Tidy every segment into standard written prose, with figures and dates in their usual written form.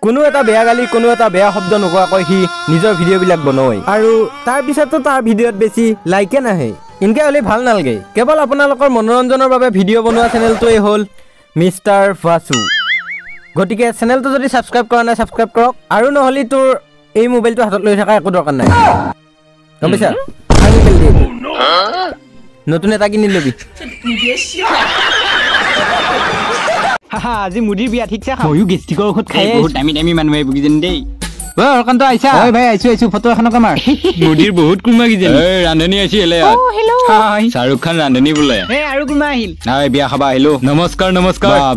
কোনো এটা বেয়া গালি কোনো এটা বেয়া শব্দ নোকোৱাকৈ সি নিজৰ ভিডিঅ'বিলাক বনায় আৰু তাৰ পিছতো তাৰ ভিডিঅ'ত বেছি লাইকে নাহে ইনকে হ'লে ভাল নালাগে কেৱল আপোনালোকৰ মনোৰঞ্জনৰ বাবে ভিডিঅ' বনোৱা চেনেলটোৱেই হ'ল মিষ্টাৰ ভাসু গতিকে চেনেলটো যদি ছাবস্ক্ৰাইব কৰা নাই ছাবস্ক্ৰাইব কৰক আৰু নহ'লে তোৰ এই মোবাইলটো হাতত লৈ থকা একো দৰকাৰ নাই গম পাইছা নতুন এটা কিনি লবি হাহা আজি মুদিৰ বিয়া ঠিকছে খা ময়ো গেষ্টিকৰ ঔষধ খাই বহুত দামী মানুহ আহিব কিজান দেই ঐ অৰকান্ত আইছা ঐ ভাই আইছো ফটো এখনকে মাৰ মুদিৰ বহুত কুমা কিজান ঐ ৰান্ধনী আইছি এলে ও হেল্ল' হাই শাহৰুখ খান ৰান্ধনী বোলে এ আৰু কুমা আহিল নাই বিয়া খাবা আহিলো নমস্কাৰ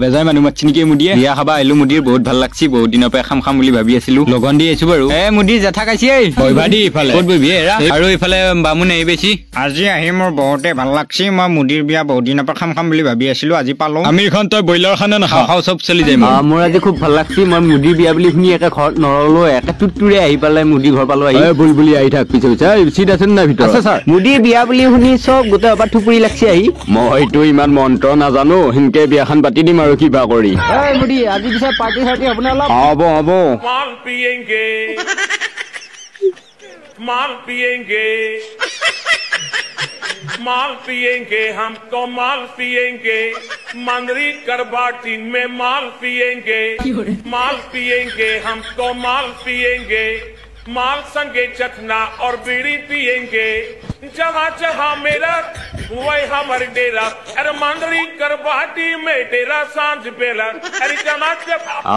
বেজাই মানুহ মাতছি নেকি মুদিয়ে বিয়া খাবা আহিলো মুদিৰ বহুত ভাল লাগছি বহুত দিনৰ পৰা খাম বুলি ভাবি আছিলো লগন দি আইছো বাৰু এ মুদিৰ জেঠা কাইছি এই বইবা দি ইফালে ক'ত বইবি এৰা আৰু ইফালে বামুন আহি বেছি আজি আহি মোৰ বহুতে ভাল লাগছি মই মুদিৰ বিয়া বহুত দিনৰ পৰা খাম বুলি ভাবি আছিলো আজি পালো আমিৰ খান তই ব্ৰইলাৰ খানা নাখাও সব চলি যায় মোৰ আজি খুব ভাল লাগছি মই মুদিৰ বিয়া বুলি শুনি একে ঘৰত নৰলো তুতুৰে আহি পালে মুদি ঘৰ পালো আহি বুলবুলি আহি থাক পিছে পিছে চিট আছে না ভিতৰত আছে স্যাৰ মুদি বিয়া বুলি শুনি সব গোটে অপা থুপুৰি লাগছি আহি মইতো ইমান মন্ত্ৰ নাজানো হিনকে বিয়াখন পাতি দিম আৰু কিবা কৰি এই মুদি আজি পিছে পাৰ্টি সাৰ্টি হ'ব না অলপ হ'ব माल पिएंगे हम तो माल पिएंगे मंदरी करबाटी में माल पिएंगे हम तो माल पिएंगे माल संगे चखना और बीड़ी पिएंगे जहाँ जहाँ मेरा वही हमारे डेरा अरे मंदरी करबाटी में डेरा सांझ बेला अरे जहाँ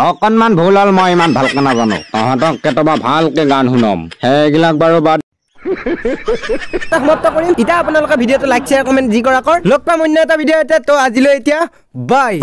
অকণমান ভুল হ'ল মই ইমান ভালকে নাজানো তহঁতক কেতিয়াবা ভালকে গান শুনাম সেইবিলাক বাৰু বাদ সমাপ্ত কৰিম এতিয়া আপোনালোকে ভিডিঅ'টো লাইক শ্বেয়াৰ কমেণ্ট যি কৰা কৰ লগ পাম অন্য এটা ভিডিঅ'তে তো আজিলৈ এতিয়া বাই